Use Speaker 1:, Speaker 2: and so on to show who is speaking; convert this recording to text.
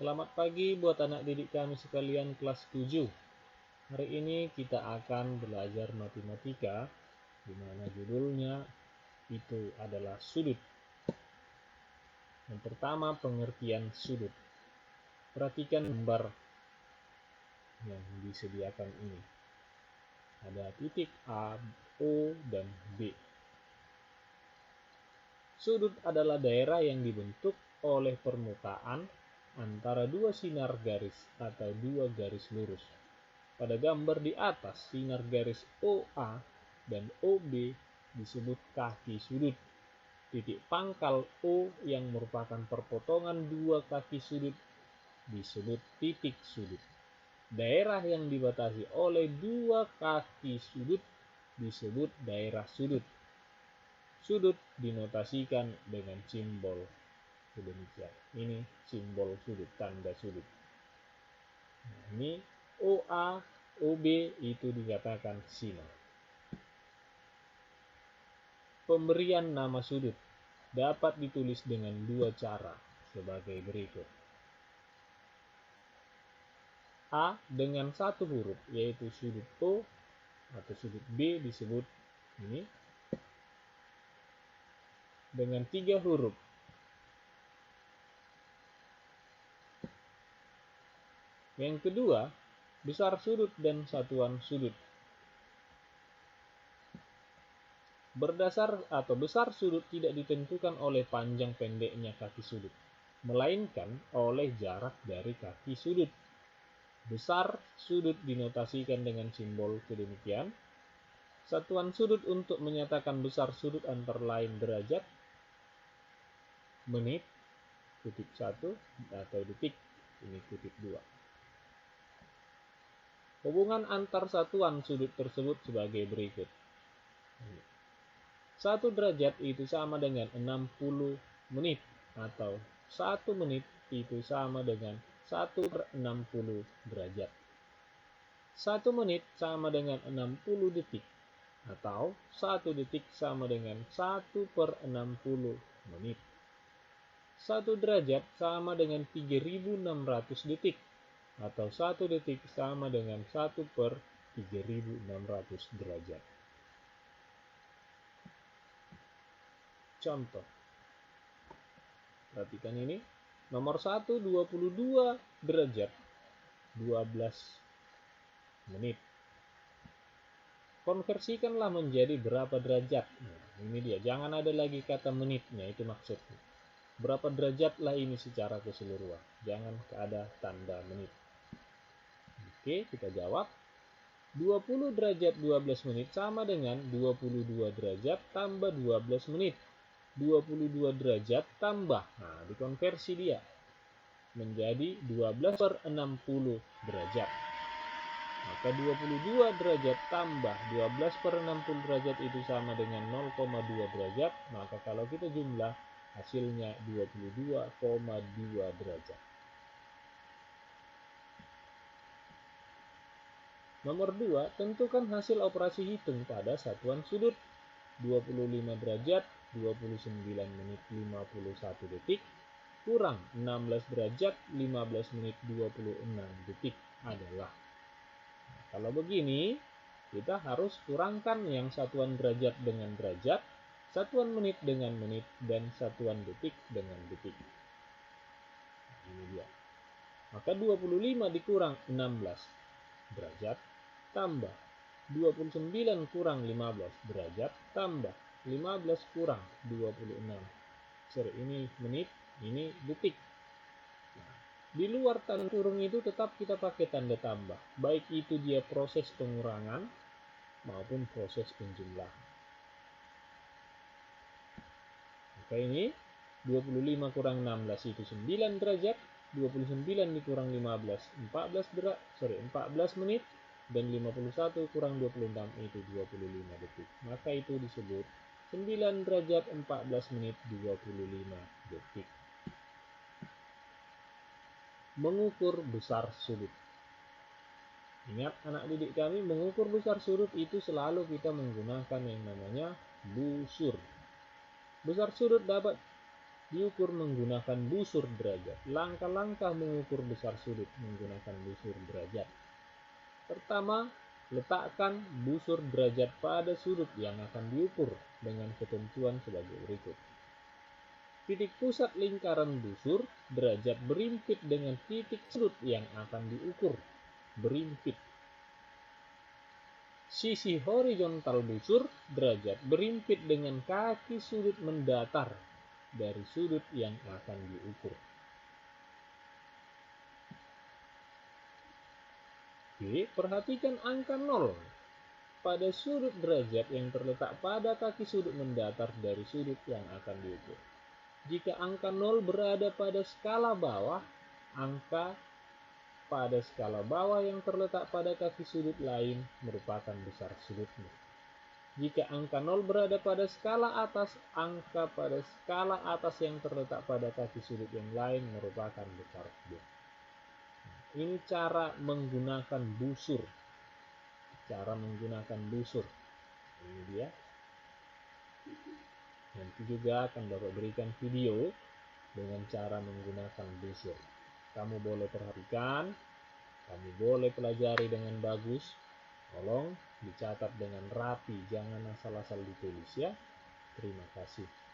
Speaker 1: Selamat pagi buat anak didik kami sekalian kelas 7. Hari ini kita akan belajar matematika, di mana judulnya itu adalah sudut. Yang pertama, pengertian sudut. Perhatikan gambar yang disediakan ini. Ada titik A, O, dan B. Sudut adalah daerah yang dibentuk oleh permukaan antara dua sinar garis atau dua garis lurus. Pada gambar di atas, sinar garis OA dan OB disebut kaki sudut. Titik pangkal O yang merupakan perpotongan dua kaki sudut disebut titik sudut. Daerah yang dibatasi oleh dua kaki sudut disebut daerah sudut. Sudut dinotasikan dengan simbol sedemikian. Ini simbol sudut, tanda sudut. Nah, ini OA, OB itu dikatakan sinar. Pemberian nama sudut dapat ditulis dengan dua cara sebagai berikut. A dengan satu huruf, yaitu sudut O atau sudut B disebut ini. Dengan tiga huruf. Yang kedua, besar sudut dan satuan sudut. Berdasar atau besar sudut tidak ditentukan oleh panjang pendeknya kaki sudut, melainkan oleh jarak dari kaki sudut. Besar sudut dinotasikan dengan simbol sedemikian. Satuan sudut untuk menyatakan besar sudut antara lain derajat, menit, kutip 1, atau detik, ini kutip 2. Hubungan antar satuan sudut tersebut sebagai berikut. 1 derajat itu sama dengan 60 menit, atau 1 menit itu sama dengan 1/60 derajat. 1 menit sama dengan 60 detik, atau 1 detik sama dengan 1/60 menit. 1 derajat sama dengan 3600 detik, atau 1 detik sama dengan 1/3600 derajat. Contoh. Perhatikan ini. Nomor 1, 22 derajat, 12 menit. Konversikanlah menjadi berapa derajat. Nah, ini dia. Jangan ada lagi kata menitnya, itu maksudnya. Berapa derajat lah ini secara keseluruhan. Jangan ada tanda menit. Oke, kita jawab. 20 derajat 12 menit sama dengan 22 derajat tambah 12 menit. 22 derajat tambah. Nah, dikonversi dia. Menjadi 12/60 derajat. Maka 22 derajat tambah 12/60 derajat itu sama dengan 0,2 derajat. Maka kalau kita jumlah, hasilnya 22,2 derajat. Nomor 2, tentukan hasil operasi hitung pada satuan sudut. 25 derajat, 29 menit 51 detik, kurang 16 derajat, 15 menit 26 detik adalah. Nah, kalau begini, kita harus kurangkan yang satuan derajat dengan derajat, satuan menit dengan menit, dan satuan detik dengan detik. Nah, ini dia. Maka 25 dikurang 16 derajat, tambah 29 kurang 15 derajat, tambah 15 kurang 26. Ini menit, ini detik. Nah, di luar tanda kurung itu tetap kita pakai tanda tambah. Baik itu dia proses pengurangan maupun proses penjumlahan. Maka ini 25 kurang 16 itu 9 derajat, 29 dikurang 15, 14 menit, dan 51 kurang 26 itu 25 detik. Maka itu disebut 9 derajat 14 menit 25 detik. Mengukur besar sudut. Ingat anak didik kami, mengukur besar sudut itu selalu kita menggunakan yang namanya busur. Besar sudut dapat diukur menggunakan busur derajat. Langkah-langkah mengukur besar sudut menggunakan busur derajat. Pertama, letakkan busur derajat pada sudut yang akan diukur dengan ketentuan sebagai berikut. Titik pusat lingkaran busur derajat berimpit dengan titik sudut yang akan diukur berimpit. Sisi horizontal busur derajat berimpit dengan kaki sudut mendatar dari sudut yang akan diukur. Oke, perhatikan angka 0 pada sudut derajat yang terletak pada kaki sudut mendatar dari sudut yang akan diukur. Jika angka 0 berada pada skala bawah, angka pada skala bawah yang terletak pada kaki sudut lain merupakan besar sudutnya. Jika angka 0 berada pada skala atas, angka pada skala atas yang terletak pada kaki sudut yang lain merupakan besar sudut. Ini cara menggunakan busur. Cara menggunakan busur. Ini dia. Nanti juga akan Bapak berikan video dengan cara menggunakan busur. Kamu boleh perhatikan, kamu boleh pelajari dengan bagus. Tolong dicatat dengan rapi, jangan asal-asal ditulis ya. Terima kasih.